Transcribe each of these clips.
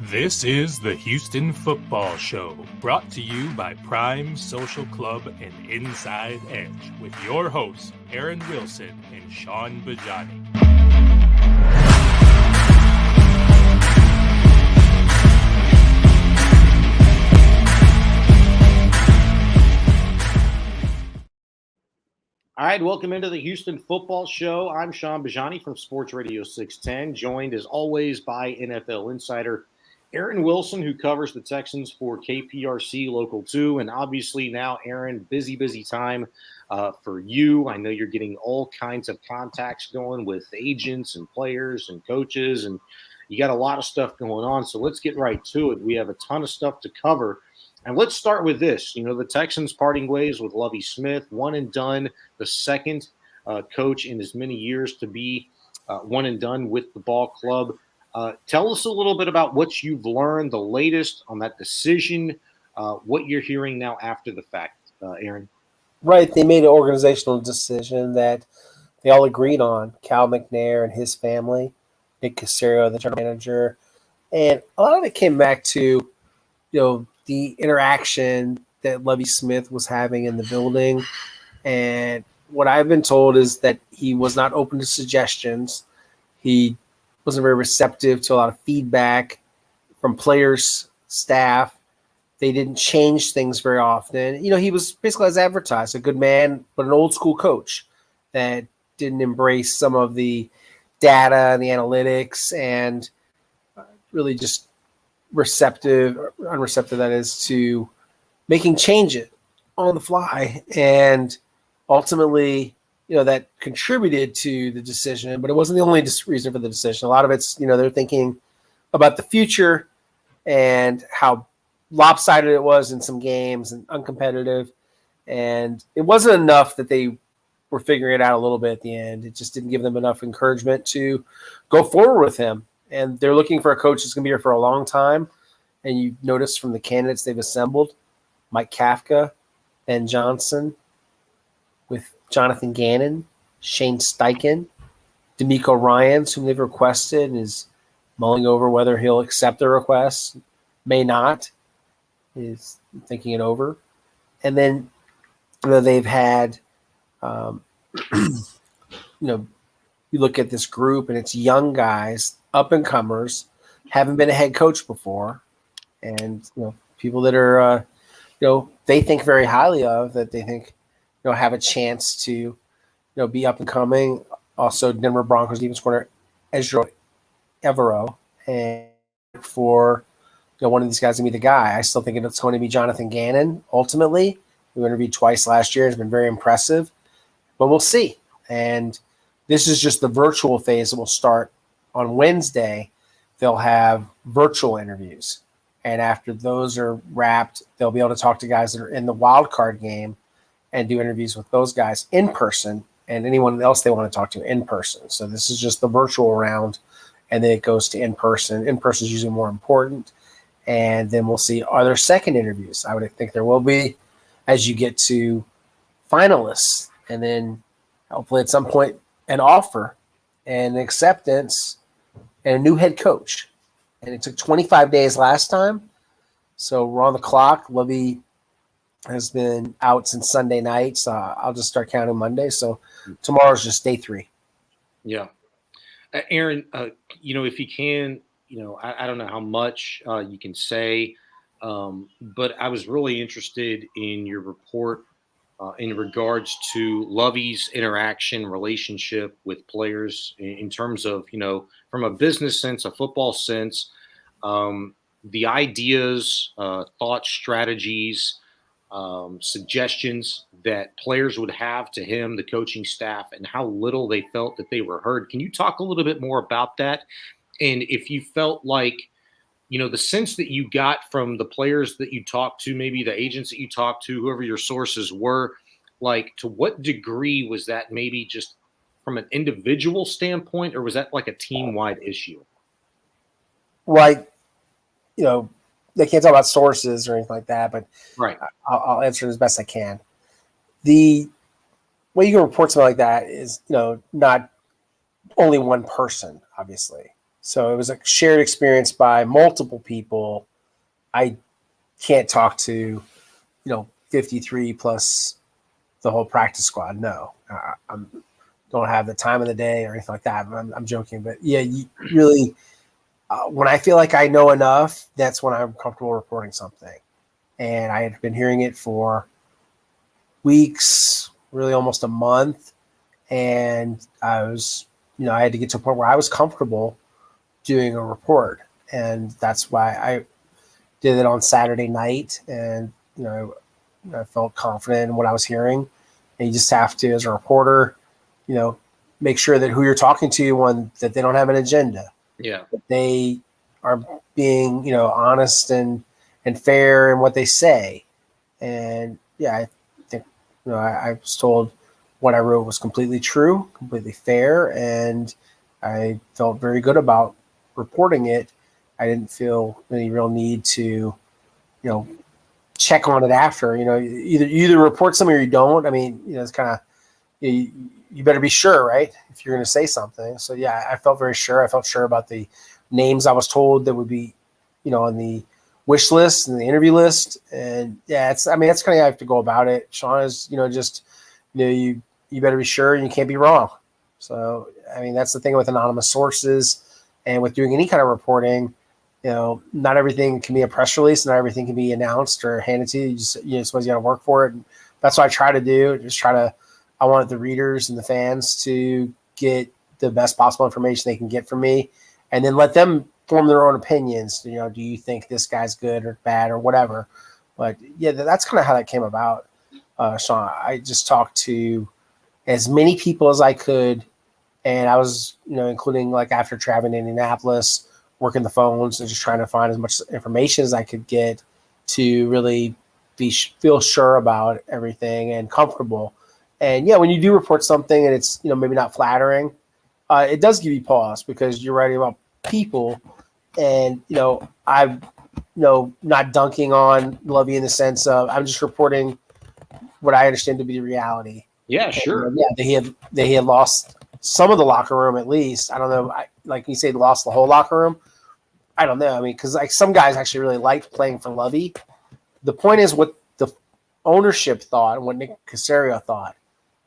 This is the Houston Football Show, brought to you by Prime Social Club and Inside Edge, with your hosts, Aaron Wilson and Sean Bajani. All right, welcome into the Houston Football Show. I'm Sean Bajani from Sports Radio 610, joined as always by NFL insider Aaron Wilson, who covers the Texans for KPRC Local 2. And obviously now, Aaron, busy time for you. I know you're getting all kinds of contacts going with agents and players and coaches, and you got a lot of stuff going on. So let's get right to it. We have a ton of stuff to cover. And let's start with this. You know, the Texans parting ways with Lovie Smith, one and done, the second coach in as many years to be one and done with the ball club. Tell us a little bit about what you've learned, the latest on that decision, what you're hearing now after the fact, Aaron. Right. They made an organizational decision that they all agreed on. Cal McNair and his family, Nick Caserio, the general manager. And a lot of it came back to, the interaction that Lovie Smith was having in the building. And what I've been told is that he was not open to suggestions. He wasn't very receptive to a lot of feedback from players, staff. They didn't change things very often. He was basically as advertised, a good man, but an old school coach that didn't embrace some of the data and the analytics and really just unreceptive, that is, to making changes on the fly. And ultimately, that contributed to the decision, but it wasn't the only reason for the decision. A lot of it's, they're thinking about the future and how lopsided it was in some games and uncompetitive. And it wasn't enough that they were figuring it out a little bit at the end. It just didn't give them enough encouragement to go forward with him. And they're looking for a coach that's going to be here for a long time. And you notice from the candidates they've assembled, Mike Kafka, Ben Johnson, with Jonathan Gannon, Shane Steichen, D'Amico Ryans, whom they've requested, and is mulling over whether he'll accept the request, may not, is thinking it over. And then they've had, you look at this group, and it's young guys, up-and-comers, haven't been a head coach before, and people that are, they think very highly of, that they think have a chance to, be up and coming. Also, Denver Broncos defense corner Ezra Evero, and for one of these guys to be the guy. I still think it's going to be Jonathan Gannon. Ultimately, who interviewed twice last year, has been very impressive, but we'll see. And this is just the virtual phase that will start on Wednesday. They'll have virtual interviews, and after those are wrapped, they'll be able to talk to guys that are in the wild card game and do interviews with those guys in person, and anyone else they want to talk to in person. So this is just the virtual round, and then it goes to in person. In person is usually more important. And then we'll see, are there second interviews? I would think there will be as you get to finalists, and then hopefully at some point an offer and acceptance and a new head coach. And it took 25 days last time. So we're on the clock. Lovie has been out since Sunday night, so I'll just start counting Monday. So tomorrow's just day 3. Yeah. Aaron, if you can, I don't know how much you can say, but I was really interested in your report in regards to Lovie's relationship with players in terms of, from a business sense, a football sense, the ideas, thoughts, strategies, suggestions that players would have to him, the coaching staff, and how little they felt that they were heard. Can you talk a little bit more about that? And if you felt like, the sense that you got from the players that you talked to, maybe the agents that you talked to, whoever your sources were, like, to what degree was that maybe just from an individual standpoint, or was that like a team-wide issue? Right. They can't talk about sources or anything like that, but right. I'll answer it as best I can. The way you can report something like that is, not only one person, obviously. So it was a shared experience by multiple people. I can't talk to, 53 plus the whole practice squad. No, I don't have the time of the day or anything like that. I'm joking, but yeah, you really, when I feel like I know enough, that's when I'm comfortable reporting something. And I had been hearing it for weeks, really almost a month. And I was, I had to get to a point where I was comfortable doing a report. And that's why I did it on Saturday night. And, I felt confident in what I was hearing. And you just have to, as a reporter, make sure that who you're talking to, that they don't have an agenda. Yeah. That they are being, honest and fair in what they say. And yeah, I think, I was told what I wrote was completely true, completely fair, and I felt very good about reporting it. I didn't feel any real need to, check on it after. You either report something or you don't. I mean, it's kind of you better be sure, right? If you're going to say something. So yeah, I felt very sure. I felt sure about the names I was told that would be, on the wish list and the interview list. And yeah, that's kind of how you have to go about it. Sean is, just, you better be sure and you can't be wrong. So, I mean, that's the thing with anonymous sources and with doing any kind of reporting. Not everything can be a press release, not everything can be announced or handed to you. You suppose you got to work for it. And that's what I try to do. I want the readers and the fans to get the best possible information they can get from me, and then let them form their own opinions. Do you think this guy's good or bad or whatever? But yeah, that's kind of how that came about. Sean, I just talked to as many people as I could, and I was, including like after traveling to Indianapolis, working the phones and just trying to find as much information as I could get to really feel sure about everything and comfortable. And yeah, when you do report something and it's, maybe not flattering, it does give you pause because you're writing about people. And, I'm, not dunking on Lovie in the sense of I'm just reporting what I understand to be the reality. Yeah, sure. And, yeah, they had lost some of the locker room at least. I don't know. Like you say, lost the whole locker room. I don't know. I mean, because like some guys actually really liked playing for Lovie. The point is what the ownership thought and what Nick Caserio thought.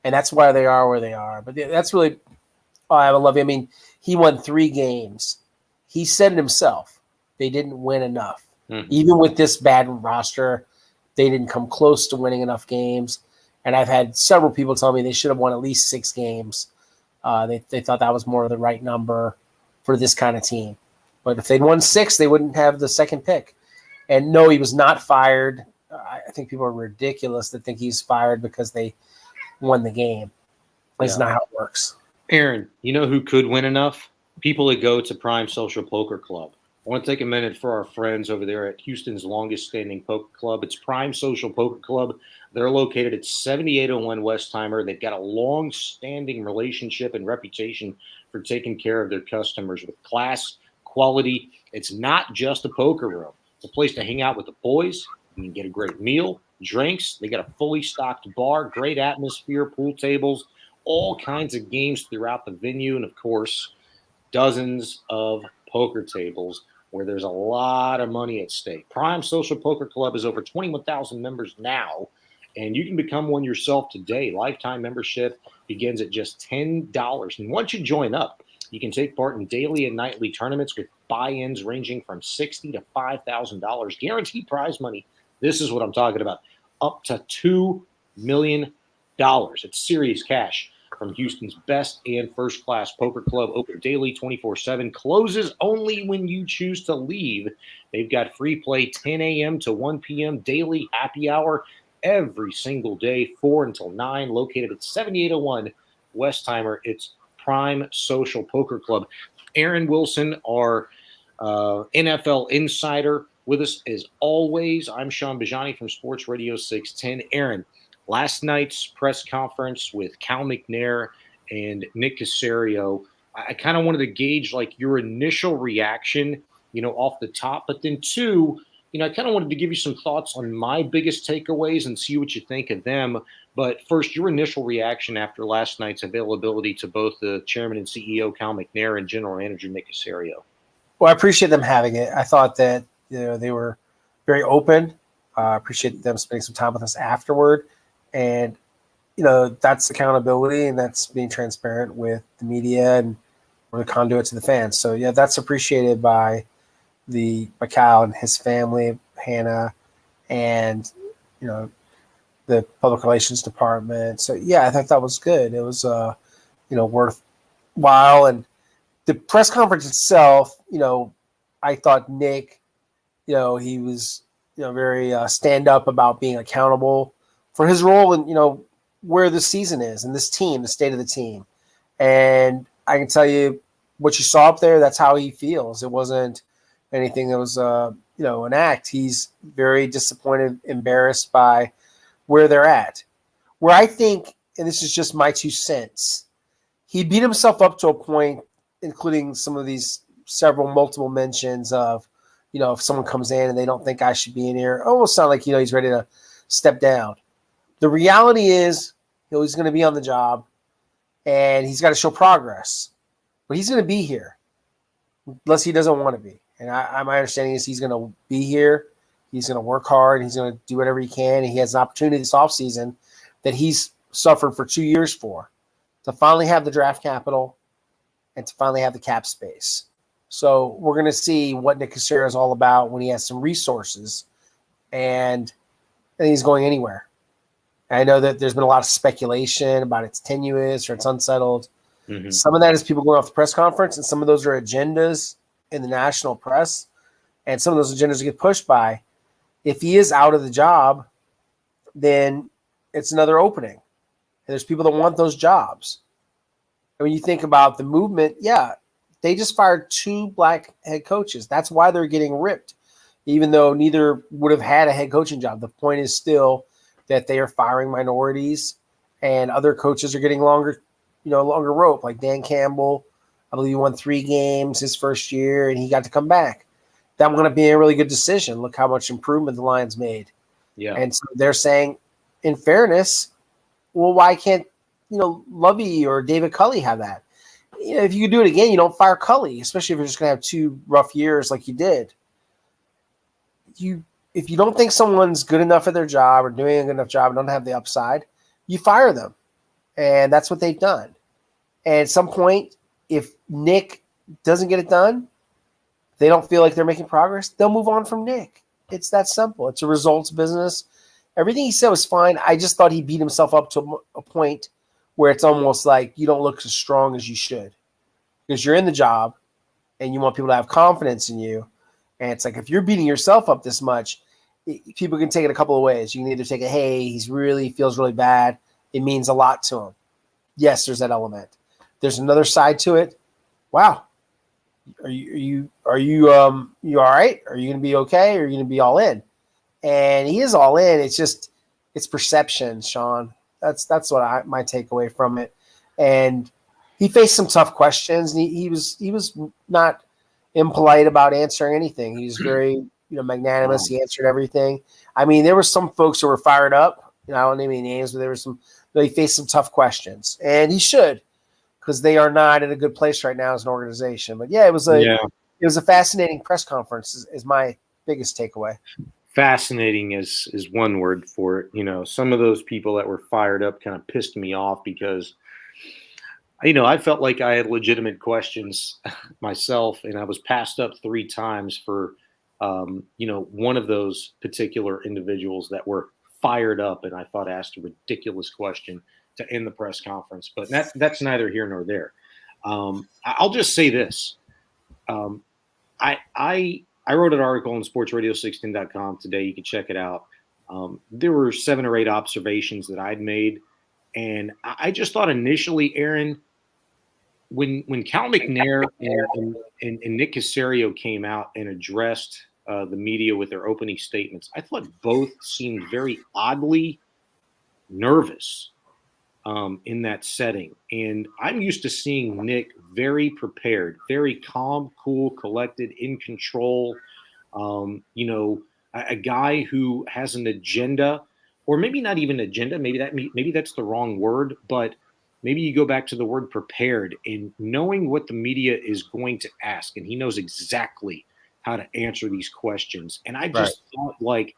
And that's why they are where they are. But that's really I love him. I mean, he won 3 games. He said it himself. They didn't win enough. Mm-hmm. Even with this bad roster, they didn't come close to winning enough games. And I've had several people tell me they should have won at least 6 games. They thought that was more of the right number for this kind of team. But if they'd won 6, they wouldn't have the second pick. And no, he was not fired. I think people are ridiculous that think he's fired because they won the game. That's not how it works. Aaron, you know who could win enough? People that go to Prime Social Poker Club. I want to take a minute for our friends over there at Houston's longest standing poker club. It's Prime Social Poker Club. They're located at 7801 Westheimer. They've got a long-standing relationship and reputation for taking care of their customers with class, quality. It's not just a poker room. It's a place to hang out with the boys. You can get a great meal, drinks. They got a fully stocked bar, great atmosphere, pool tables, all kinds of games throughout the venue, and, of course, dozens of poker tables where there's a lot of money at stake. Prime Social Poker Club is over 21,000 members now, and you can become one yourself today. Lifetime membership begins at just $10. And once you join up, you can take part in daily and nightly tournaments with buy-ins ranging from $60,000 to $5,000. Guaranteed prize money. This is what I'm talking about. Up to $2 million. It's serious cash from Houston's best and first-class poker club. Open daily, 24/7. Closes only when you choose to leave. They've got free play 10 a.m. to 1 p.m. daily happy hour every single day, 4 until 9. Located at 7801 Westheimer. It's Prime Social Poker Club. Aaron Wilson, our NFL insider, with us as always. I'm Sean Bajani from Sports Radio 610. Aaron, last night's press conference with Cal McNair and Nick Caserio, I kind of wanted to gauge like your initial reaction, off the top, but then 2, I kind of wanted to give you some thoughts on my biggest takeaways and see what you think of them. But first, your initial reaction after last night's availability to both the chairman and CEO, Cal McNair, and general manager, Nick Caserio. Well, I appreciate them having it. I thought that they were very open. I appreciate them spending some time with us afterward. And, that's accountability, and that's being transparent with the media and we're the conduit to the fans. So, yeah, that's appreciated by Cal and his family, Hannah, and, the public relations department. So, yeah, I thought that was good. It was, worthwhile. And the press conference itself, I thought Nick, he was, very stand up about being accountable for his role and, where the season is and this team, the state of the team. And I can tell you what you saw up there, that's how he feels. It wasn't anything that was, an act. He's very disappointed, embarrassed by where they're at. Where I think, and this is just my 2 cents, he beat himself up to a point, including some of these multiple mentions of, if someone comes in and they don't think I should be in here, it almost sound like, he's ready to step down. The reality is, he's going to be on the job and he's got to show progress. But he's going to be here unless he doesn't want to be. And my understanding is he's going to be here. He's going to work hard. He's going to do whatever he can. And he has an opportunity this offseason that he's suffered for 2 years for, to finally have the draft capital and to finally have the cap space. So we're going to see what Nick Caserio is all about when he has some resources and he's going anywhere. I know that there's been a lot of speculation about it's tenuous or it's unsettled. Mm-hmm. Some of that is people going off the press conference, and some of those are agendas in the national press, and some of those agendas get pushed by. If he is out of the job, then it's another opening. And there's people that want those jobs. And when you think about the movement, yeah, they just fired 2 black head coaches. That's why they're getting ripped, even though neither would have had a head coaching job. The point is still that they are firing minorities, and other coaches are getting longer rope, like Dan Campbell. I believe he won 3 games his first year, and he got to come back. That was going to be a really good decision. Look how much improvement the Lions made. Yeah. And so they're saying, in fairness, well, why can't, Lovie or David Culley have that? If you could do it again, you don't fire Culley, especially if you're just going to have 2 rough years like you did. If you don't think someone's good enough at their job or doing a good enough job and don't have the upside, you fire them. And that's what they've done. And at some point, if Nick doesn't get it done, they don't feel like they're making progress, they'll move on from Nick. It's that simple. It's a results business. Everything he said was fine. I just thought he beat himself up to a point where it's almost like you don't look as strong as you should because you're in the job and you want people to have confidence in you. And it's like if you're beating yourself up this much, people can take it a couple of ways. You can either take it, hey, he's really feels really bad. It means a lot to him. Yes, there's that element. There's another side to it. Wow. Are you all right? Are you going to be okay? Or are you going to be all in? And he is all in. It's perception, Sean. That's what my takeaway from it. And he faced some tough questions. And he was not impolite about answering anything. He was very magnanimous. He answered everything. I mean, there were some folks who were fired up. I don't name any names, but there were some. He faced some tough questions, and he should, because they are not in a good place right now as an organization. But yeah, it was a fascinating press conference. Is my biggest takeaway. Fascinating is one word for it. Some of those people that were fired up kind of pissed me off because, I felt like I had legitimate questions myself, and I was passed up 3 times for, one of those particular individuals that were fired up, and I thought asked a ridiculous question to end the press conference. But that's neither here nor there. I'll just say this. I wrote an article on sportsradio16.com today. You can check it out. There were 7 or 8 observations that I'd made. And I just thought initially, Aaron, when Cal McNair and Nick Caserio came out and addressed the media with their opening statements, I thought both seemed very oddly nervous in that setting. And I'm used to seeing Nick very prepared, very calm, cool, collected, in control, a guy who has an agenda, or maybe not even agenda. Maybe that's the wrong word, but maybe you go back to the word prepared in knowing what the media is going to ask, and he knows exactly how to answer these questions. And I just thought, like,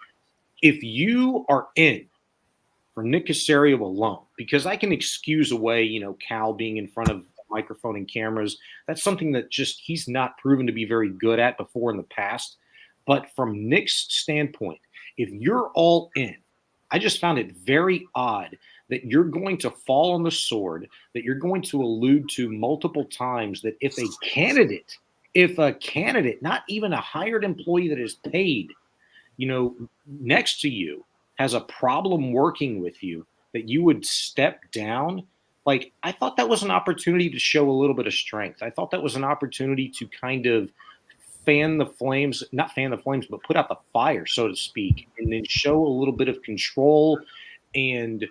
if you are in for Nick Caserio alone, because I can excuse away, Cal being in front of a microphone and cameras. That's something that just he's not proven to be very good at before in the past. But from Nick's standpoint, if you're all in, I just found it very odd that you're going to fall on the sword, that you're going to allude to multiple times that if a candidate, not even a hired employee that is paid, next to you has a problem working with you, that you would step down. Like, I thought that was an opportunity to show a little bit of strength. I thought that was an opportunity to kind of not fan the flames, but put out the fire, so to speak, and then show a little bit of control and,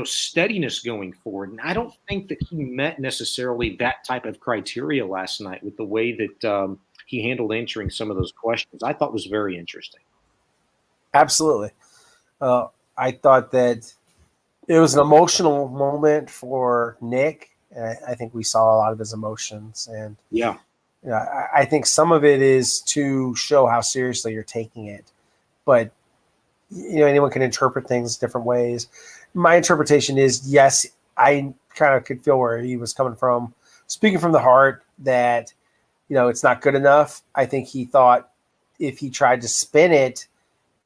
steadiness going forward. And I don't think that he met necessarily that type of criteria last night with the way that he handled answering some of those questions. I thought was very interesting. Absolutely. I thought that it was an emotional moment for Nick. I think we saw a lot of his emotions, and I think some of it is to show how seriously you're taking it. But anyone can interpret things different ways. My interpretation is, yes, I kind of could feel where he was coming from, speaking from the heart, that it's not good enough. I think he thought if he tried to spin it,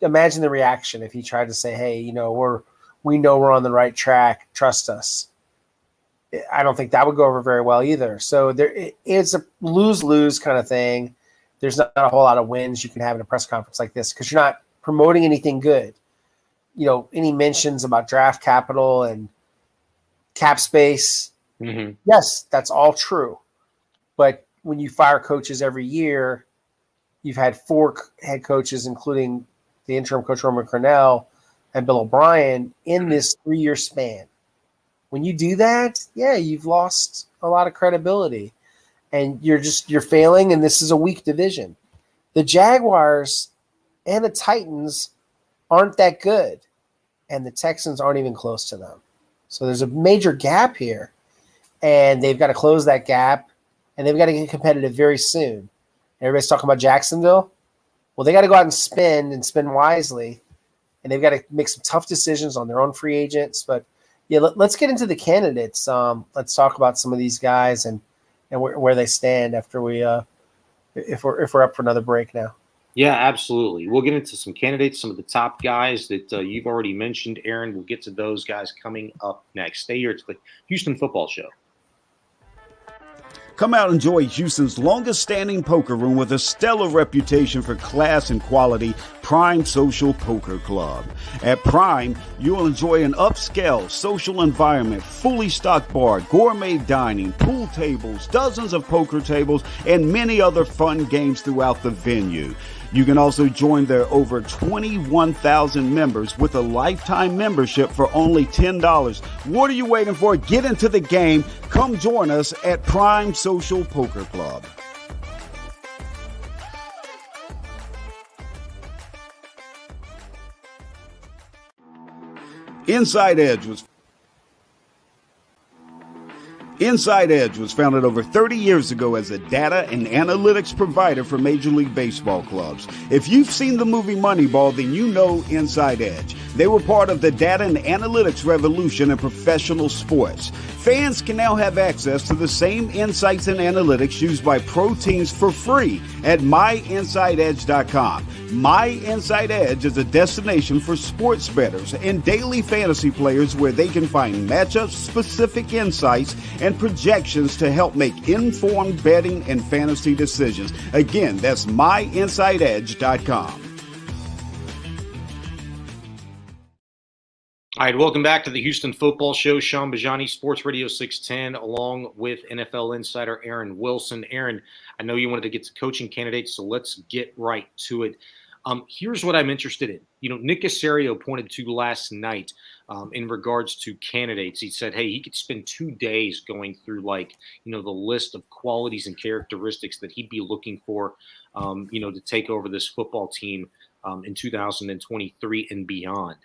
imagine the reaction if he tried to say, hey, we know we're on the right track, trust us. I don't think that would go over very well either. So it's a lose-lose kind of thing. There's not a whole lot of wins you can have in a press conference like this because you're not promoting anything good. Any mentions about draft capital and cap space, yes, that's all true. But when you fire coaches every year, you've had 4 head coaches, including the interim coach Roman Cornell and Bill O'Brien, in this 3-year span. When you do that, you've lost a lot of credibility, and you're failing. And this is a weak division. The Jaguars and the Titans aren't that good, and the Texans aren't even close to them. So there's a major gap here, and they've got to close that gap, and they've got to get competitive very soon. Everybody's talking about Jacksonville. Well, they got to go out and spend wisely, and they've got to make some tough decisions on their own free agents. But let's get into the candidates. Let's talk about some of these guys and where they stand after we, if we're up for another break now. Yeah, absolutely. We'll get into some candidates, some of the top guys that you've already mentioned, Aaron. We'll get to those guys coming up next. Stay here. It's the Houston Football Show. Come out and enjoy Houston's longest-standing poker room with a stellar reputation for class and quality, Prime Social Poker Club. At Prime, you'll enjoy an upscale social environment, fully stocked bar, gourmet dining, pool tables, dozens of poker tables, and many other fun games throughout the venue. You can also join their over 21,000 members with a lifetime membership for only $10. What are you waiting for? Get into the game. Come join us at Prime Social Poker Club. Inside Edge was founded over 30 years ago as a data and analytics provider for Major League Baseball clubs. If you've seen the movie Moneyball, then you know Inside Edge. They were part of the data and analytics revolution in professional sports. Fans can now have access to the same insights and analytics used by pro teams for free at myinsideedge.com. My Inside Edge is a destination for sports bettors and daily fantasy players where they can find matchup-specific insights and projections to help make informed betting and fantasy decisions. Again, that's myinsideedge.com. All right, welcome back to the Houston Football Show. Sean Bajani, Sports Radio 610, along with NFL insider Aaron Wilson. Aaron, I know you wanted to get to coaching candidates, so let's get right to it. Here's what I'm interested in. Nick Caserio pointed to last night in regards to candidates. He said, hey, he could spend 2 days going through the list of qualities and characteristics that he'd be looking for, to take over this football team in 2023 and beyond.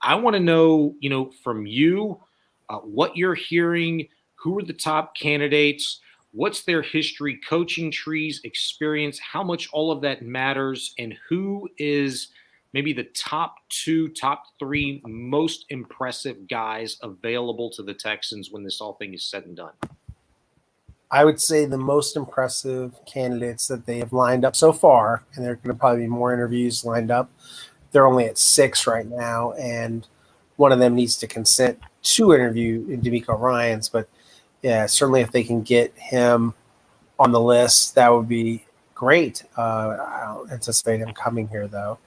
I want to know, from you, what you're hearing. Who are the top candidates? What's their history, coaching trees, experience, how much all of that matters, and who is maybe the top 2, top 3 most impressive guys available to the Texans when this all thing is said and done? I would say the most impressive candidates that they have lined up so far, and there are going to probably be more interviews lined up. They're only at 6 right now, and one of them needs to consent to interview DeMeco Ryans. But yeah, certainly if they can get him on the list, that would be great. I don't anticipate him coming here, though.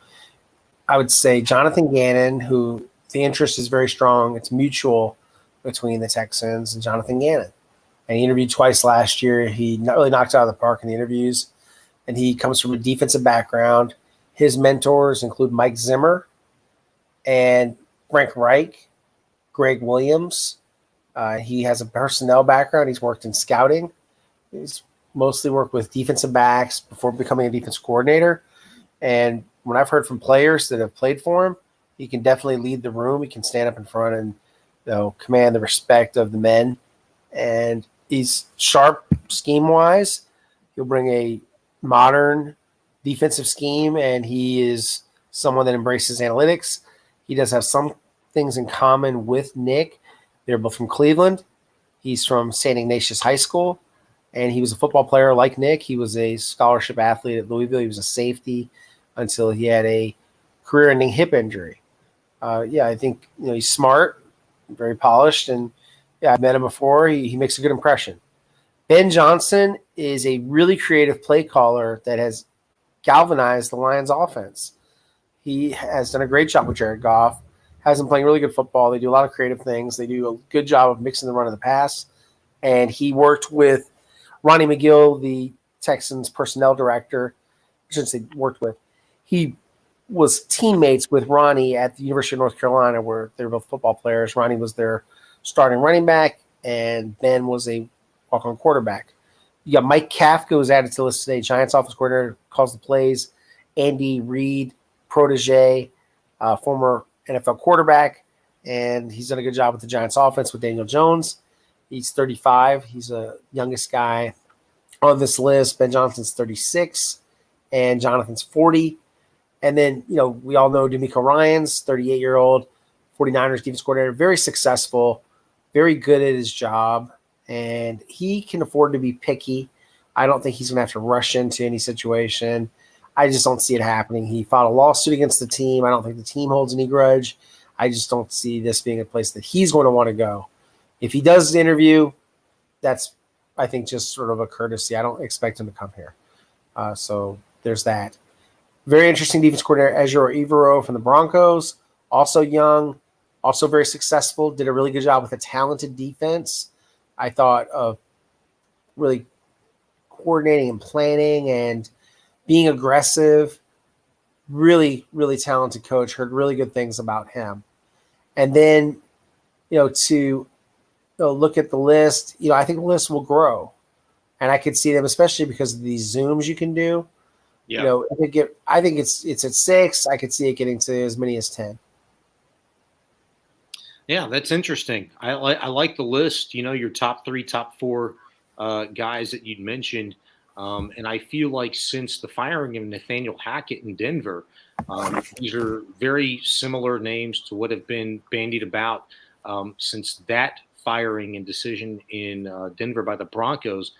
I would say Jonathan Gannon, who the interest is very strong. It's mutual between the Texans and Jonathan Gannon. And he interviewed twice last year. He not really knocked it out of the park in the interviews. And he comes from a defensive background. His mentors include Mike Zimmer and Frank Reich, Greg Williams. He has a personnel background. He's worked in scouting. He's mostly worked with defensive backs before becoming a defense coordinator. And when I've heard from players that have played for him, he can definitely lead the room. He can stand up in front and command the respect of the men. And he's sharp scheme-wise. He'll bring a modern defensive scheme, and he is someone that embraces analytics. He does have some things in common with Nick. They're both from Cleveland. He's from St. Ignatius High School, and he was a football player like Nick. He was a scholarship athlete at Louisville. He was a safety until he had a career-ending hip injury. I think he's smart, very polished, and I've met him before. He makes a good impression. Ben Johnson is a really creative play caller that has galvanized the Lions offense. He has done a great job with Jared Goff, has them playing really good football. They do a lot of creative things. They do a good job of mixing the run and the pass. And he worked with Ronnie McGill, the Texans personnel director. I shouldn't say worked with. He was teammates with Ronnie at the University of North Carolina, where they were both football players. Ronnie was their starting running back, and Ben was a walk-on quarterback. You got Mike Kafka, who's added to the list today. Giants offense coordinator, calls the plays. Andy Reid, protege, former NFL quarterback, and he's done a good job with the Giants offense with Daniel Jones. He's 35. He's the youngest guy on this list. Ben Johnson's 36, and Jonathan's 40. And then, we all know DeMeco Ryans, 38-year-old, 49ers defense coordinator, very successful, very good at his job, and he can afford to be picky. I don't think he's going to have to rush into any situation. I just don't see it happening. He filed a lawsuit against the team. I don't think the team holds any grudge. I just don't see this being a place that he's going to want to go. If he does the interview, that's, I think, just sort of a courtesy. I don't expect him to come here. So there's that. Very interesting defense coordinator, Ezra Evero from the Broncos, also young, also very successful, did a really good job with a talented defense. I thought of really coordinating and planning and being aggressive. Really, really talented coach. Heard really good things about him. And then, to look at the list, I think the list will grow. And I could see them, especially because of these Zooms you can do. Yeah. I think it's at 6. I could see it getting to as many as 10. Yeah, that's interesting. I like the list. Your top 3, top 4 guys that you'd mentioned, and I feel like since the firing of Nathaniel Hackett in Denver, these are very similar names to what have been bandied about since that firing and decision in Denver by the Broncos.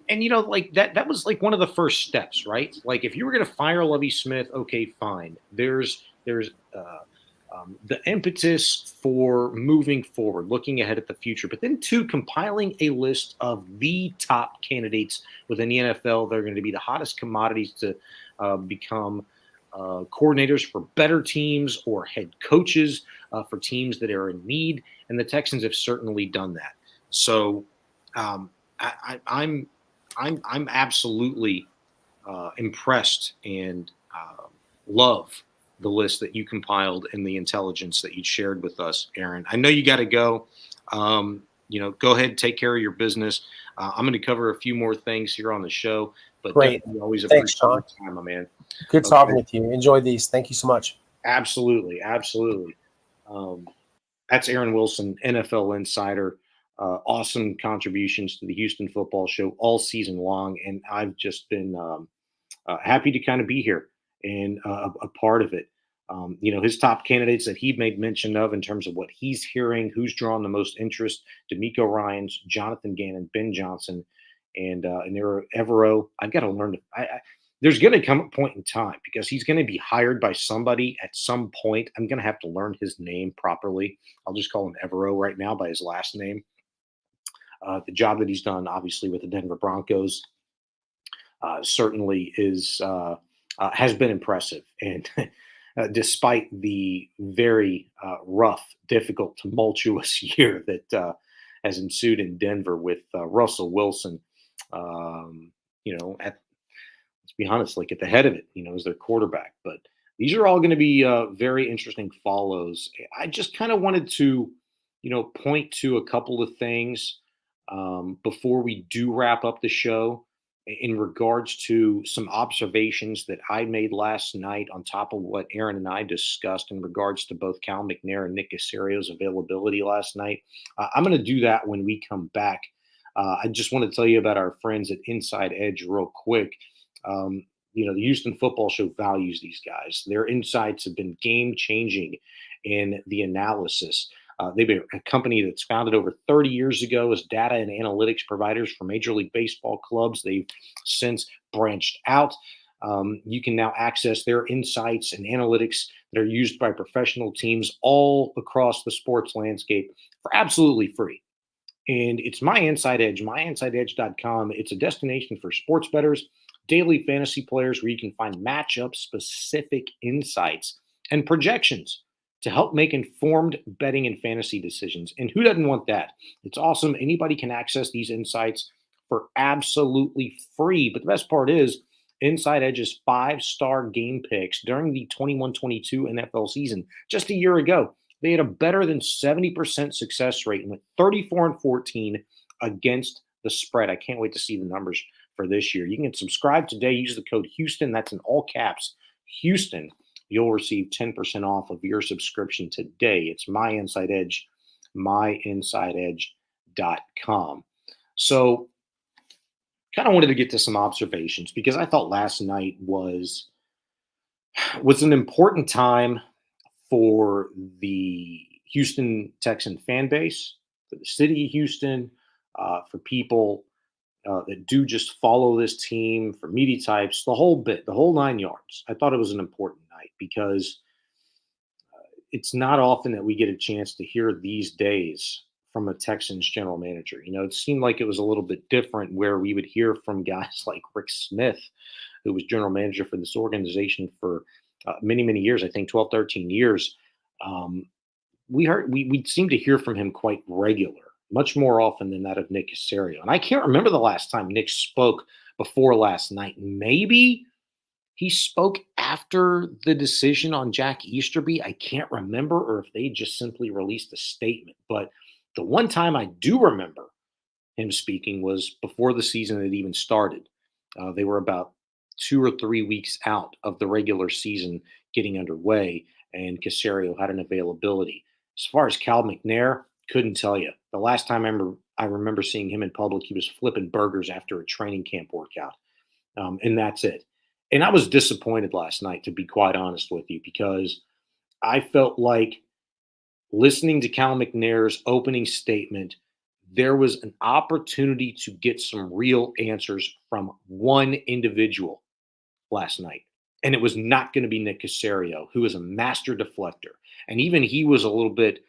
And, that was like one of the first steps, right? Like if you were going to fire Lovie Smith, okay, fine. There's the impetus for moving forward, looking ahead at the future, but then compiling a list of the top candidates within the NFL. They're going to be the hottest commodities to become coordinators for better teams or head coaches for teams that are in need. And the Texans have certainly done that. So I'm absolutely impressed and love the list that you compiled and the intelligence that you shared with us, Aaron. I know you got to go. go ahead, take care of your business. I'm going to cover a few more things here on the show, but Great. definitely always Thanks, appreciate Sean. your time, my man. Good talking with you. Enjoy these. Thank you so much. Absolutely. That's Aaron Wilson, NFL insider. Awesome contributions to the Houston Football Show all season long, and I've just been happy to kind of be here and a part of it. His top candidates that he made mention of in terms of what he's hearing, who's drawn the most interest: D'Amico Ryans, Jonathan Gannon, Ben Johnson, and Evero. I've got to learn to. There's going to come a point in time because he's going to be hired by somebody at some point. I'm going to have to learn his name properly. I'll just call him Evero right now by his last name. The job that he's done, obviously, with the Denver Broncos certainly has been impressive. And despite the very rough, difficult, tumultuous year that has ensued in Denver with Russell Wilson, let's be honest, like at the head of it, as their quarterback. But these are all going to be very interesting follows. I just kind of wanted to, point to a couple of things before we do wrap up the show in regards to some observations that I made last night on top of what Aaron and I discussed in regards to both Cal McNair and Nick Caserio's availability last night. I'm going to do that when we come back. I just want to tell you about our friends at Inside Edge real quick. The Houston Football Show values these guys. Their insights have been game-changing in the analysis. They've been a company that's founded over 30 years ago as data and analytics providers for Major League Baseball clubs. They've since branched out. You can now access their insights and analytics that are used by professional teams all across the sports landscape for absolutely free. And it's My Inside Edge, myinsideedge.com. It's a destination for sports bettors, daily fantasy players, where you can find matchup-specific insights and projections to help make informed betting and fantasy decisions. And who doesn't want that? It's awesome. Anybody can access these insights for absolutely free. But the best part is Inside Edge's 5-star game picks during the 21-22 NFL season just a year ago. They had a better than 70% success rate and went 34-14 against the spread. I can't wait to see the numbers for this year. You can subscribe today. Use the code Houston. That's in all caps, Houston. You'll receive 10% off of your subscription today. It's My Inside Edge, myinsideedge.com. So kind of wanted to get to some observations because I thought last night was an important time for the Houston Texan fan base, for the city of Houston, for people that do just follow this team, for media types, the whole bit, the whole 9 yards. I thought it was an important night because it's not often that we get a chance to hear these days from a Texans general manager. It seemed like it was a little bit different where we would hear from guys like Rick Smith, who was general manager for this organization for many, many years, I think 12, 13 years. We seem to hear from him quite regular, much more often than that of Nick Caserio. And I can't remember the last time Nick spoke before last night. Maybe he spoke after the decision on Jack Easterby. I can't remember, or if they just simply released a statement. But the one time I do remember him speaking was before the season had even started. They were about 2 or 3 weeks out of the regular season getting underway, and Caserio had an availability. As far as Cal McNair, couldn't tell you. The last time I remember seeing him in public, he was flipping burgers after a training camp workout. And that's it. And I was disappointed last night, to be quite honest with you, because I felt like listening to Cal McNair's opening statement, there was an opportunity to get some real answers from one individual last night. And it was not going to be Nick Caserio, who is a master deflector. And even he was a little bit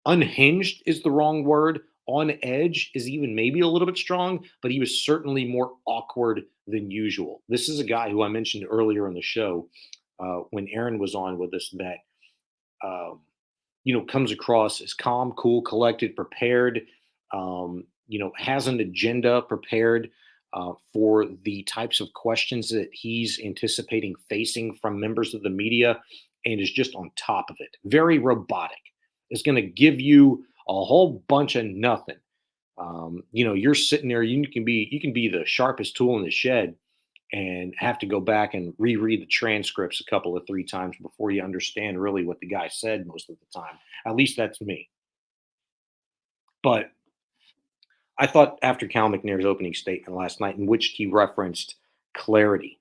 unhinged is the wrong word. On edge is even maybe a little bit strong, but he was certainly more awkward than usual. This is a guy who I mentioned earlier in the show when Aaron was on with us that, comes across as calm, cool, collected, prepared, has an agenda prepared for the types of questions that he's anticipating facing from members of the media, and is just on top of it. Very robotic. Is going to give you A whole bunch of nothing. You're sitting there. You can be the sharpest tool in the shed, and have to go back and reread the transcripts a couple of 3 times before you understand really what the guy said most of the time. At least that's me. But I thought after Cal McNair's opening statement last night, in which he referenced clarity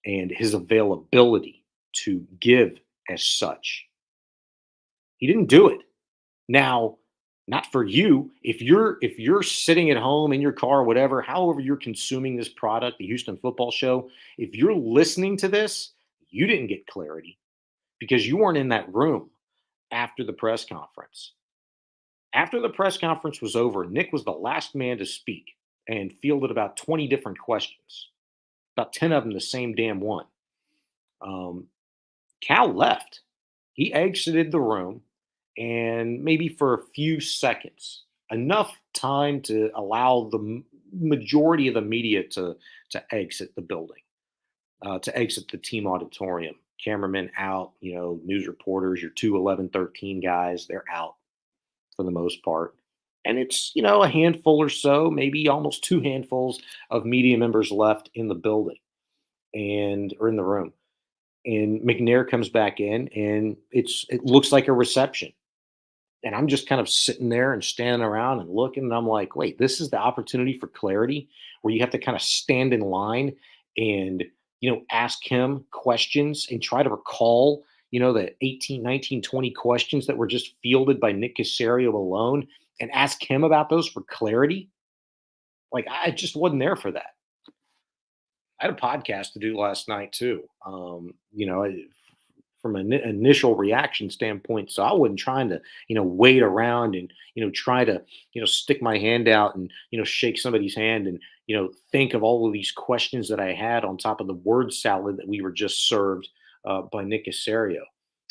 and his availability to give as such, he didn't do it. Now, not for you. If you're sitting at home in your car, whatever, however you're consuming this product, the Houston Football Show, if you're listening to this, you didn't get clarity because you weren't in that room after the press conference. After the press conference was over, Nick was the last man to speak and fielded about 20 different questions, about 10 of them the same damn one. Cal left. He exited the room, and maybe for a few seconds, enough time to allow the majority of the media to exit the building, to exit the team auditorium. Cameramen out, news reporters, your 2 11-13 guys, they're out for the most part. And it's, a handful or so, maybe almost 2 handfuls of media members left in the building or in the room. And McNair comes back in, and it looks like a reception. And I'm just kind of sitting there and standing around and looking, and I'm like, wait, this is the opportunity for clarity where you have to kind of stand in line and, ask him questions and try to recall, the 18, 19, 20 questions that were just fielded by Nick Caserio alone and ask him about those for clarity. Like, I just wasn't there for that. I had a podcast to do last night too. From an initial reaction standpoint. So I wasn't trying to, wait around and, try to, stick my hand out and, shake somebody's hand and, think of all of these questions that I had on top of the word salad that we were just served by Nick Caserio.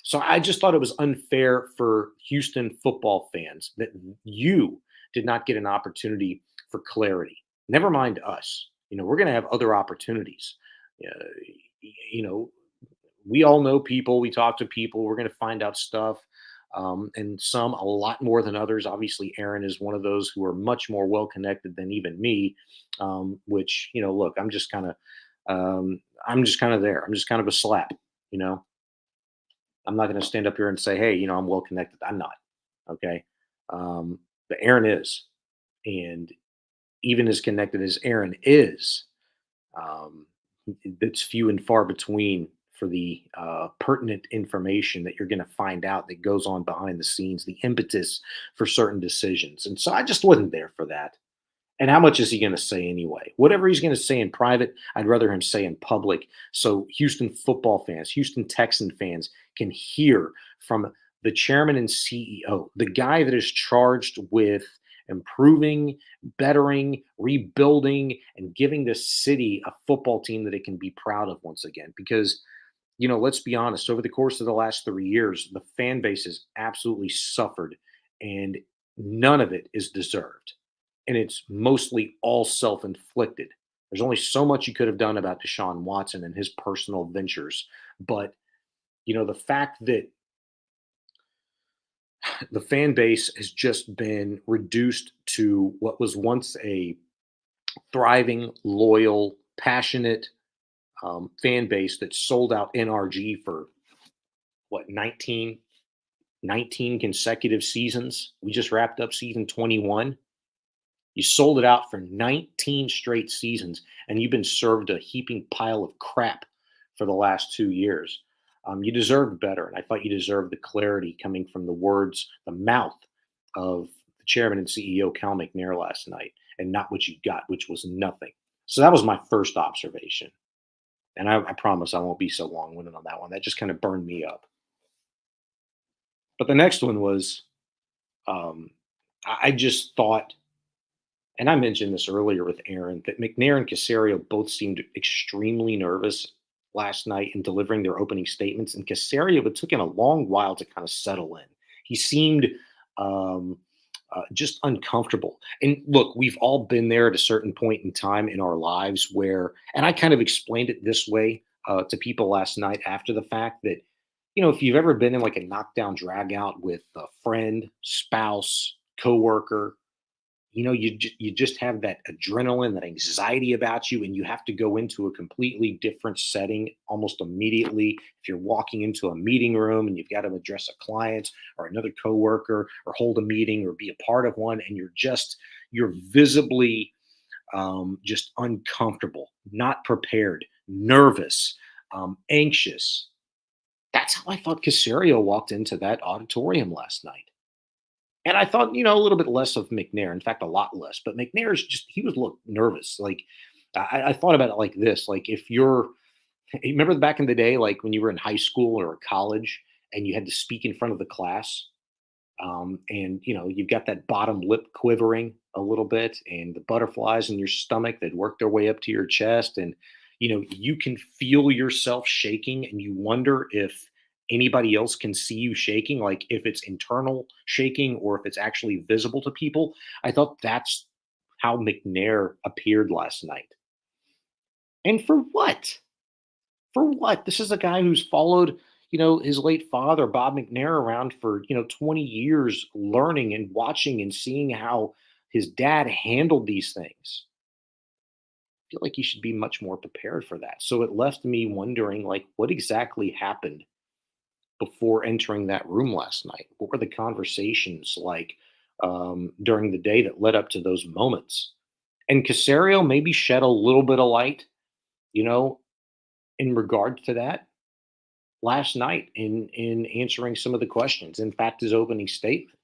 So I just thought it was unfair for Houston football fans that you did not get an opportunity for clarity. Never mind us. We're going to have other opportunities. We all know people. We talk to people. We're going to find out stuff. And some a lot more than others. Obviously, Aaron is one of those who are much more well-connected than even me, which, look, I'm just kind of there. I'm just kind of a slap, I'm not going to stand up here and say, hey, I'm well-connected. I'm not. Okay. But Aaron is. And even as connected as Aaron is, it's few and far between for the pertinent information that you're going to find out that goes on behind the scenes, the impetus for certain decisions. And so I just wasn't there for that. And how much is he going to say anyway? Whatever he's going to say in private, I'd rather him say in public. So Houston football fans, Houston Texan fans can hear from the chairman and CEO, the guy that is charged with improving, bettering, rebuilding, and giving this city a football team that it can be proud of once again. Because, let's be honest, over the course of the last 3 years, the fan base has absolutely suffered, and none of it is deserved. And it's mostly all self-inflicted. There's only so much you could have done about Deshaun Watson and his personal ventures. But, the fact that the fan base has just been reduced to what was once a thriving, loyal, passionate fan base that sold out NRG for, 19 consecutive seasons. We just wrapped up season 21. You sold it out for 19 straight seasons, and you've been served a heaping pile of crap for the last 2 years. You deserved better, and I thought you deserved the clarity coming from the mouth of the chairman and CEO, Cal McNair, last night, and not what you got, which was nothing. So that was my first observation. And I promise I won't be so long-winded on that one. That just kind of burned me up. But the next one was, I just thought, and I mentioned this earlier with Aaron, that McNair and Caserio both seemed extremely nervous last night in delivering their opening statements. And Caserio, it took him a long while to kind of settle in. He seemed just uncomfortable. And look, we've all been there at a certain point in time in our lives where, and I kind of explained it this way to people last night after the fact, that if you've ever been in like a knockdown drag out with a friend, spouse, coworker, you just have that adrenaline, that anxiety about you, and you have to go into a completely different setting almost immediately. If you're walking into a meeting room and you've got to address a client or another coworker or hold a meeting or be a part of one, and you're visibly just uncomfortable, not prepared, nervous, anxious. That's how I thought Casario walked into that auditorium last night. And I thought, a little bit less of McNair. In fact, a lot less. But McNair's he was look nervous. Like I thought about it like this: like if you remember back in the day, like when you were in high school or college and you had to speak in front of the class, and you've got that bottom lip quivering a little bit, and the butterflies in your stomach that work their way up to your chest, and you can feel yourself shaking, and you wonder if anybody else can see you shaking, like if it's internal shaking or if it's actually visible to people. I thought that's how McNair appeared last night. And for what? For what? This is a guy who's followed, his late father, Bob McNair, around for, 20 years, learning and watching and seeing how his dad handled these things. I feel like he should be much more prepared for that. So it left me wondering, like, what exactly happened before entering that room last night? What were the conversations like during the day that led up to those moments? And Casario maybe shed a little bit of light, you know, in regard to that last night in answering some of the questions. In fact, his opening statement.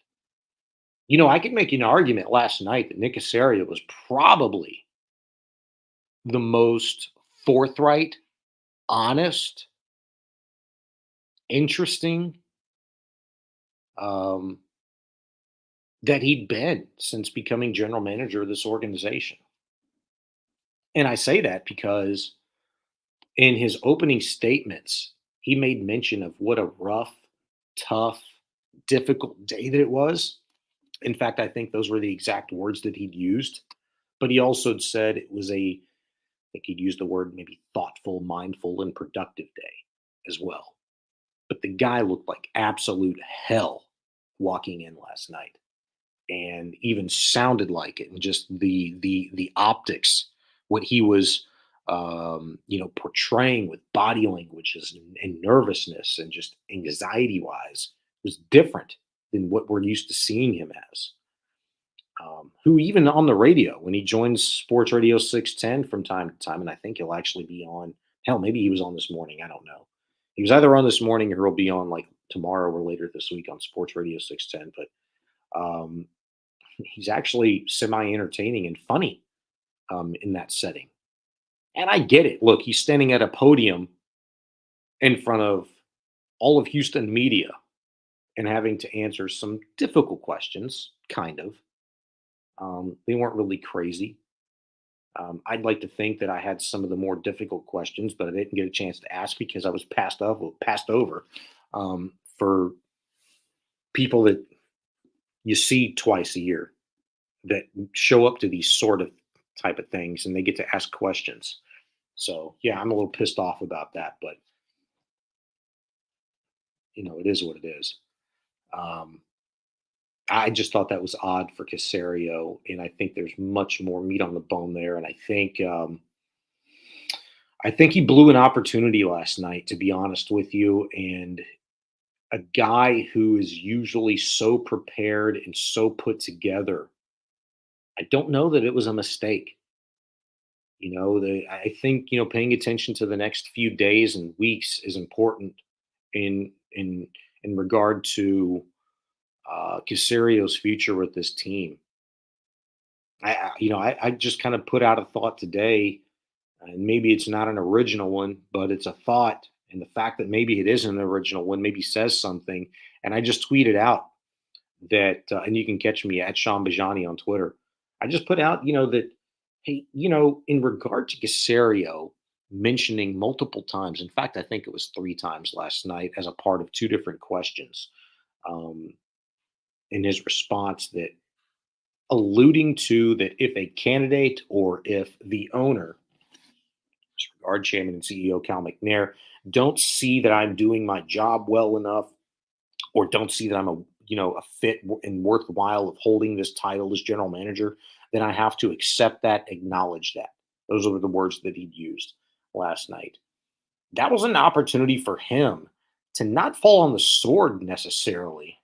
I could make an argument last night that Nick Casario was probably the most forthright, honest, interesting um, that he'd been since becoming general manager of this organization. And I say that because in his opening statements, he made mention of what a rough, tough, difficult day that it was. In fact, I think those were the exact words that he'd used. But he also said it was I think he'd used the word maybe thoughtful, mindful, and productive day as well. But the guy looked like absolute hell walking in last night, and even sounded like it, and just the optics, what he was portraying with body languages and nervousness and just anxiety wise was different than what we're used to seeing him as. Who even on the radio, when he joins Sports Radio 610 from time to time, and I think he'll actually be on, hell, maybe he was on this morning. I don't know. He was either on this morning or he'll be on like tomorrow or later this week on Sports Radio 610. But he's actually semi entertaining and funny in that setting. And I get it. Look, he's standing at a podium in front of all of Houston media and having to answer some difficult questions, kind of. They weren't really crazy. I'd like to think that I had some of the more difficult questions, but I didn't get a chance to ask because I was passed over for people that you see twice a year that show up to these sort of type of things, and they get to ask questions. So yeah, I'm a little pissed off about that, but it is what it is. I just thought that was odd for Casario, and I think there's much more meat on the bone there. And I think he blew an opportunity last night, to be honest with you. And a guy who is usually so prepared and so put together, I don't know that it was a mistake. I think paying attention to the next few days and weeks is important in regard to Casario's future with this team. I just kind of put out a thought today, and maybe it's not an original one, but it's a thought, and the fact that maybe it is an original one maybe says something. And I just tweeted out that, and you can catch me at Sean Bajani on Twitter. I just put out, that hey, in regard to Casario mentioning multiple times, in fact, I think it was 3 times last night as a part of 2 different questions. In his response, that alluding to that if a candidate or if the owner, disregard Chairman and CEO Cal McNair, don't see that I'm doing my job well enough, or don't see that I'm a fit and worthwhile of holding this title as general manager, then I have to accept that, acknowledge that. Those were the words that he'd used last night. That was an opportunity for him to not fall on the sword necessarily,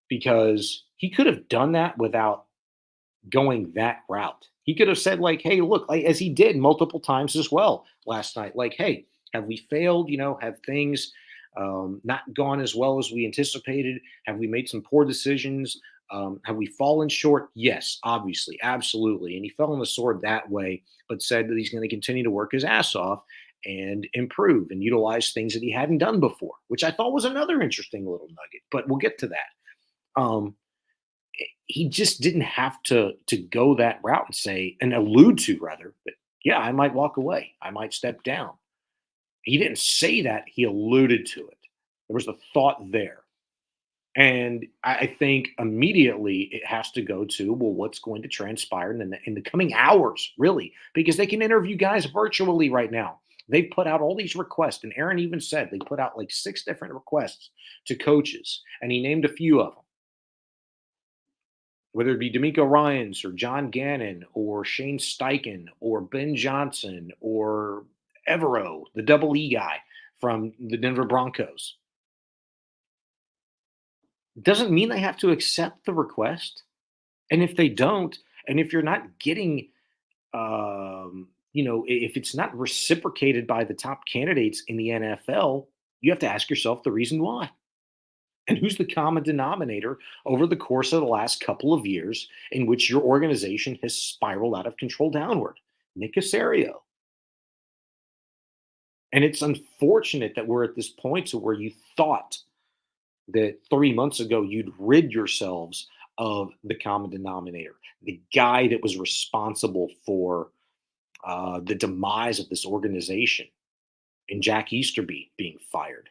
because he could have done that without going that route. He could have said, like, hey, look, like, as he did multiple times as well last night, like, hey, have we failed? Have things not gone as well as we anticipated? Have we made some poor decisions? Have we fallen short? Yes, obviously, absolutely. And he fell on the sword that way, but said that he's going to continue to work his ass off and improve and utilize things that he hadn't done before, which I thought was another interesting little nugget. But we'll get to that. He just didn't have to go that route and say, and allude to rather, that yeah, I might walk away, I might step down. He didn't say that, he alluded to it. There was the thought there. And I think immediately it has to go to, well, what's going to transpire in the coming hours, really, because they can interview guys virtually right now. They've put out all these requests, and Aaron even said they put out like 6 different requests to coaches, and he named a few of them. Whether it be D'Amico Ryans or John Gannon or Shane Steichen or Ben Johnson or Evero, the double E guy from the Denver Broncos. Doesn't mean they have to accept the request. And if they don't, and if you're not getting, if it's not reciprocated by the top candidates in the NFL, you have to ask yourself the reason why. And who's the common denominator over the course of the last couple of years in which your organization has spiraled out of control downward? Nick Caserio. And it's unfortunate that we're at this point to where you thought that 3 months ago you'd rid yourselves of the common denominator, the guy that was responsible for the demise of this organization, and Jack Easterby being fired,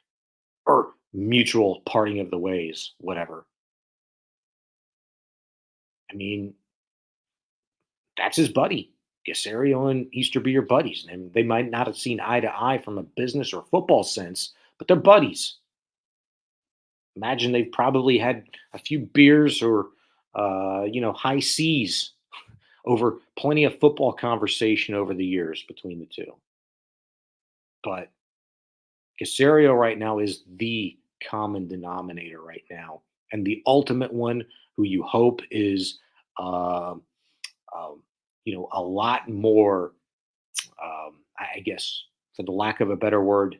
or mutual parting of the ways, whatever. I mean, that's his buddy. Caserio and Easterby are buddies, and they might not have seen eye to eye from a business or football sense, but they're buddies. Imagine they've probably had a few beers or, high seas over plenty of football conversation over the years between the two. But Caserio right now is the common denominator right now, and the ultimate one who you hope is, a lot more, I guess, for the lack of a better word,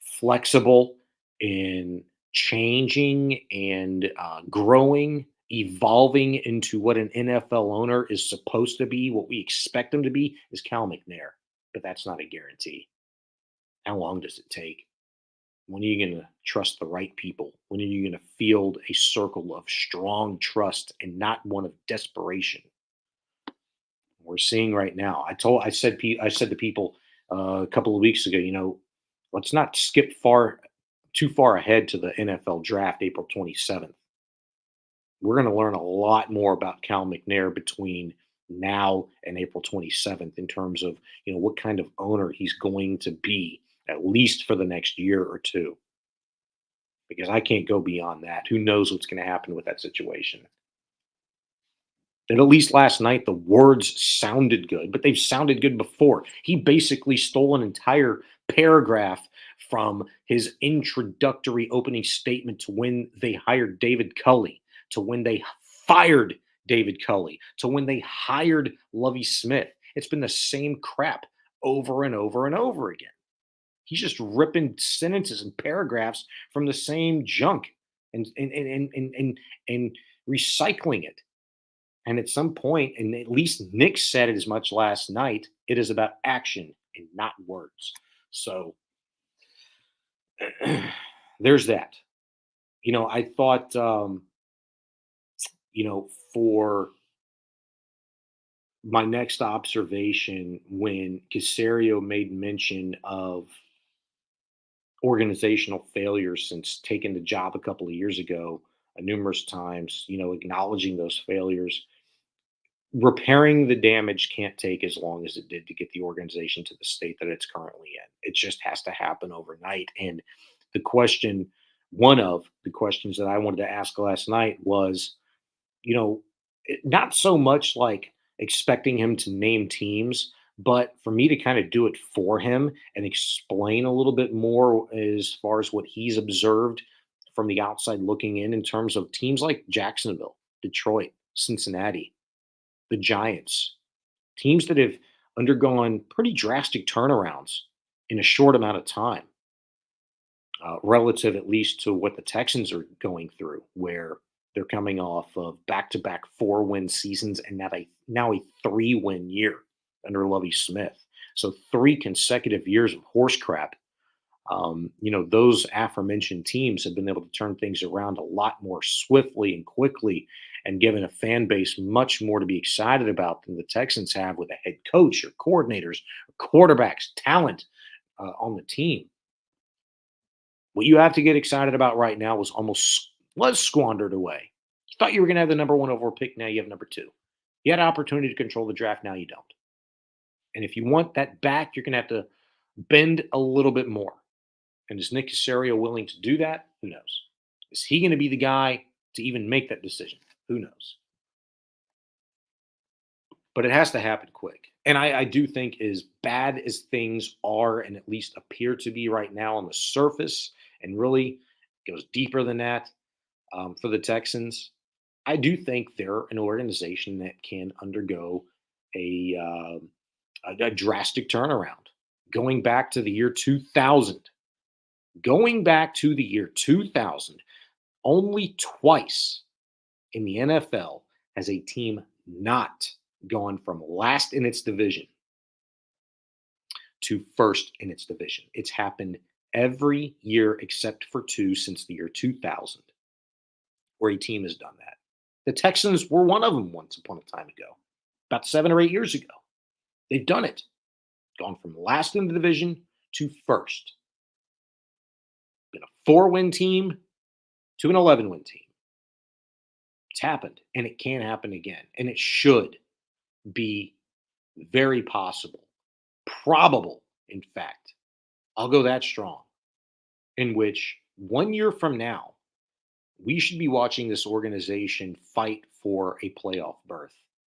flexible in changing and growing, evolving into what an NFL owner is supposed to be, what we expect him to be, is Cal McNair. But that's not a guarantee. How long does it take? When are you going to trust the right people? When are you going to field a circle of strong trust and not one of desperation? We're seeing right now. I said to people a couple of weeks ago, let's not skip too far ahead to the NFL draft, April 27th. We're going to learn a lot more about Cal McNair between now and April 27th in terms of, what kind of owner he's going to be, at least for the next year or two. Because I can't go beyond that. Who knows what's going to happen with that situation? And at least last night, the words sounded good, but they've sounded good before. He basically stole an entire paragraph from his introductory opening statement to when they hired David Culley, to when they fired David Culley, to when they hired Lovie Smith. It's been the same crap over and over and over again. He's just ripping sentences and paragraphs from the same junk and recycling it. And at some point, and at least Nick said it as much last night, it is about action and not words. So there's that. I thought, for my next observation, when Caserio made mention of organizational failures since taking the job a couple of years ago, numerous times, acknowledging those failures, repairing the damage can't take as long as it did to get the organization to the state that it's currently in. It just has to happen overnight. And the question, one of the questions that I wanted to ask last night was, not so much like expecting him to name teams, but for me to kind of do it for him and explain a little bit more as far as what he's observed from the outside looking in terms of teams like Jacksonville, Detroit, Cincinnati, the Giants, teams that have undergone pretty drastic turnarounds in a short amount of time, relative at least to what the Texans are going through, where they're coming off of back-to-back 4-win seasons and now a 3-win year under Lovie Smith. So 3 consecutive years of horse crap. Those aforementioned teams have been able to turn things around a lot more swiftly and quickly and given a fan base much more to be excited about than the Texans have with a head coach or coordinators or quarterbacks, talent on the team. What you have to get excited about right now was squandered away. You thought you were going to have the number 1 overall pick. Now you have number 2. You had an opportunity to control the draft. Now you don't. And if you want that back, you're going to have to bend a little bit more. And is Nick Caserio willing to do that? Who knows? Is he going to be the guy to even make that decision? Who knows? But it has to happen quick. And I do think as bad as things are and at least appear to be right now on the surface, and really goes deeper than that for the Texans, I do think they're an organization that can undergo a drastic turnaround. Going back to the year 2000, only twice in the NFL has a team not gone from last in its division to first in its division. It's happened every year except for 2 since the year 2000, where a team has done that. The Texans were one of them once upon a time ago, about 7 or 8 years ago. They've done it. Gone from last in the division to first. Been a 4-win team to an 11-win team. It's happened, and it can happen again. And it should be very possible, probable, in fact. I'll go that strong, in which 1 year from now, we should be watching this organization fight for a playoff berth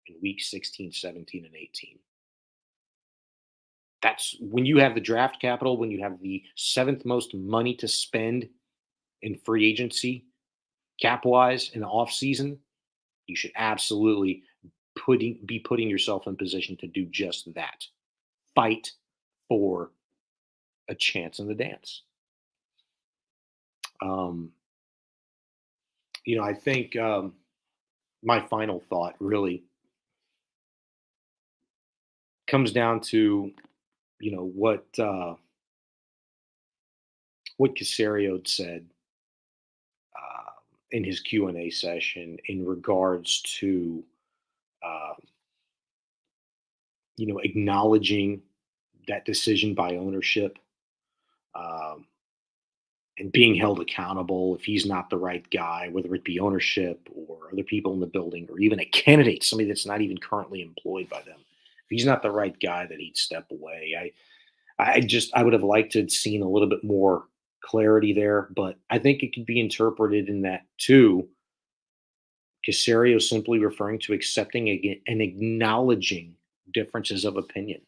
in week 16, 17, and 18. That's when you have the draft capital, when you have the 7th most money to spend in free agency, cap-wise, in the offseason, you should absolutely be putting yourself in position to do just that. Fight for a chance in the dance. I think my final thought really comes down to, what Caserio said in his Q&A session in regards to, acknowledging that decision by ownership and being held accountable if he's not the right guy, whether it be ownership or other people in the building or even a candidate, somebody that's not even currently employed by them. If he's not the right guy, that he'd step away. I would have liked to have seen a little bit more clarity there, but I think it could be interpreted in that too. Caserio simply referring to accepting and acknowledging differences of opinion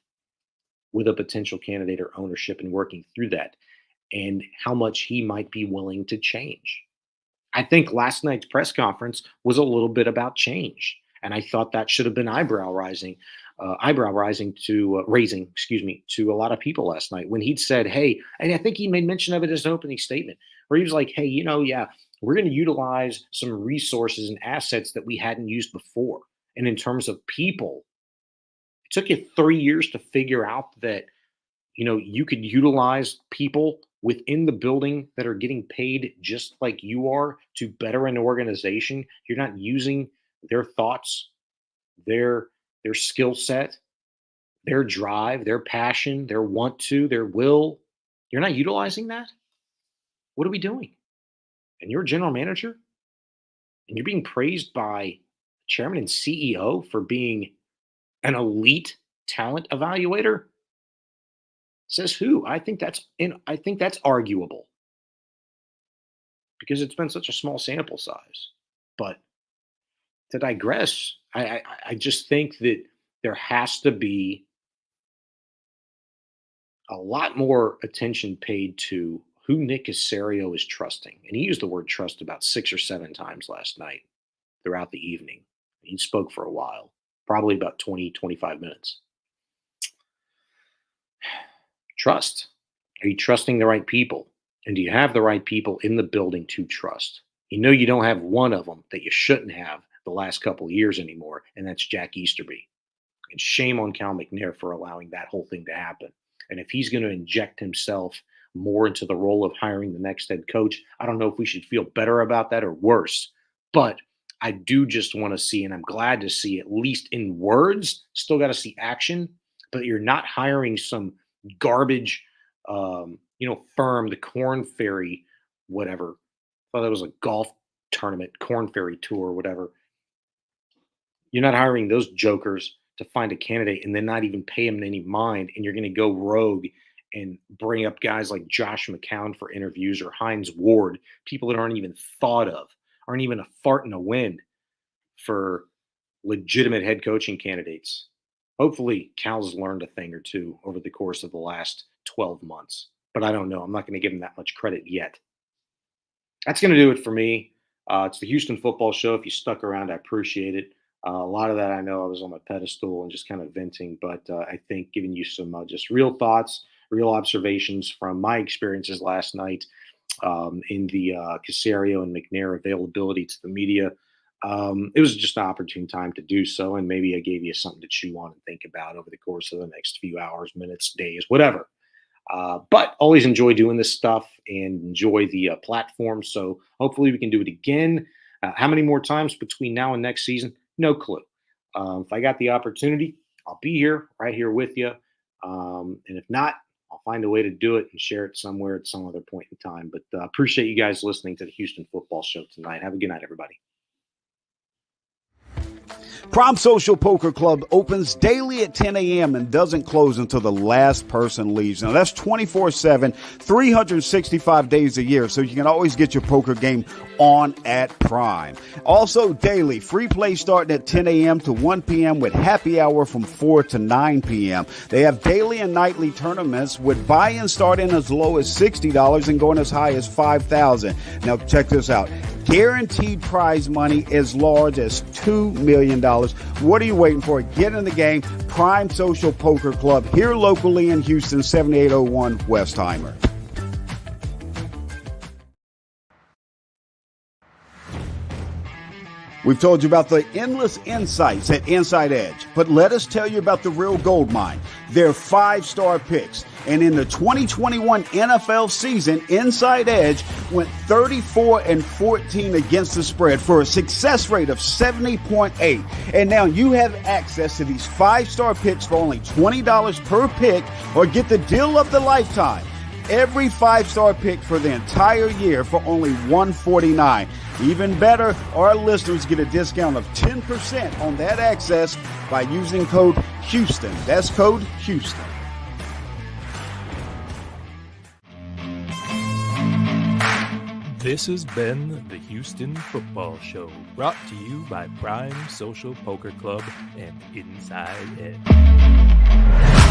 with a potential candidate or ownership and working through that and how much he might be willing to change. I think last night's press conference was a little bit about change, and I thought that should have been raising to a lot of people last night when he'd said, hey, and I think he made mention of it as an opening statement where he was like, hey, we're going to utilize some resources and assets that we hadn't used before. And in terms of people, it took you 3 years to figure out that, you could utilize people within the building that are getting paid just like you are to better an organization. You're not using their thoughts, their skill set, their drive, their passion, their want to, their will. You're not utilizing that? What are we doing? And you're a general manager? And you're being praised by chairman and CEO for being an elite talent evaluator? Says who? I think that's arguable because it's been such a small sample size. But to digress, I just think that there has to be a lot more attention paid to who Nick Caserio is trusting. And he used the word trust about 6 or 7 times last night throughout the evening. He spoke for a while, probably about 20, 25 minutes. Trust. Are you trusting the right people? And do you have the right people in the building to trust? You know you don't have one of them that you shouldn't have the last couple of years anymore, and that's Jack Easterby. And shame on Cal McNair for allowing that whole thing to happen. And if he's going to inject himself more into the role of hiring the next head coach, I don't know if we should feel better about that or worse. But I do just want to see, and I'm glad to see, at least in words, still got to see action, but you're not hiring some garbage, firm, the Corn Ferry, whatever. I thought that was a golf tournament, Corn Ferry Tour, whatever. You're not hiring those jokers to find a candidate and then not even pay them any mind, and you're going to go rogue and bring up guys like Josh McCown for interviews or Hines Ward, people that aren't even thought of, aren't even a fart in the wind for legitimate head coaching candidates. Hopefully, Cal's learned a thing or two over the course of the last 12 months. But I don't know. I'm not going to give him that much credit yet. That's going to do it for me. It's the Houston Football Show. If you stuck around, I appreciate it. A lot of that I know I was on my pedestal and just kind of venting, but I think giving you some just real thoughts, real observations from my experiences last night in the Caserio and McNair availability to the media. It was just an opportune time to do so, and maybe I gave you something to chew on and think about over the course of the next few hours, minutes, days, whatever. But always enjoy doing this stuff and enjoy the platform, so hopefully we can do it again. How many more times between now and next season? No clue. If I got the opportunity, I'll be here, right here with you. And if not, I'll find a way to do it and share it somewhere at some other point in time. But appreciate you guys listening to the Houston Football Show tonight. Have a good night, everybody. Prime Social Poker Club opens daily at 10 a.m. and doesn't close until the last person leaves. Now, that's 24/7, 365 days a year, so you can always get your poker game on at Prime. Also, daily, free play starting at 10 a.m. to 1 p.m. with happy hour from 4 to 9 p.m. They have daily and nightly tournaments with buy-in starting as low as $60 and going as high as $5,000. Now, check this out. Guaranteed prize money as large as $2 million. What are you waiting for? Get in the game. Prime Social Poker Club here locally in Houston, 7801 Westheimer. We've told you about the endless insights at Inside Edge, but let us tell you about the real gold mine. They're 5-star picks. And in the 2021 NFL season, Inside Edge went 34-14 against the spread for a success rate of 70.8. And now you have access to these 5-star picks for only $20 per pick, or get the deal of the lifetime. Every 5-star pick for the entire year for only $149. Even better, our listeners get a discount of 10% on that access by using code Houston. That's code Houston. This has been the Houston Football Show, brought to you by Prime Social Poker Club and Inside Edge.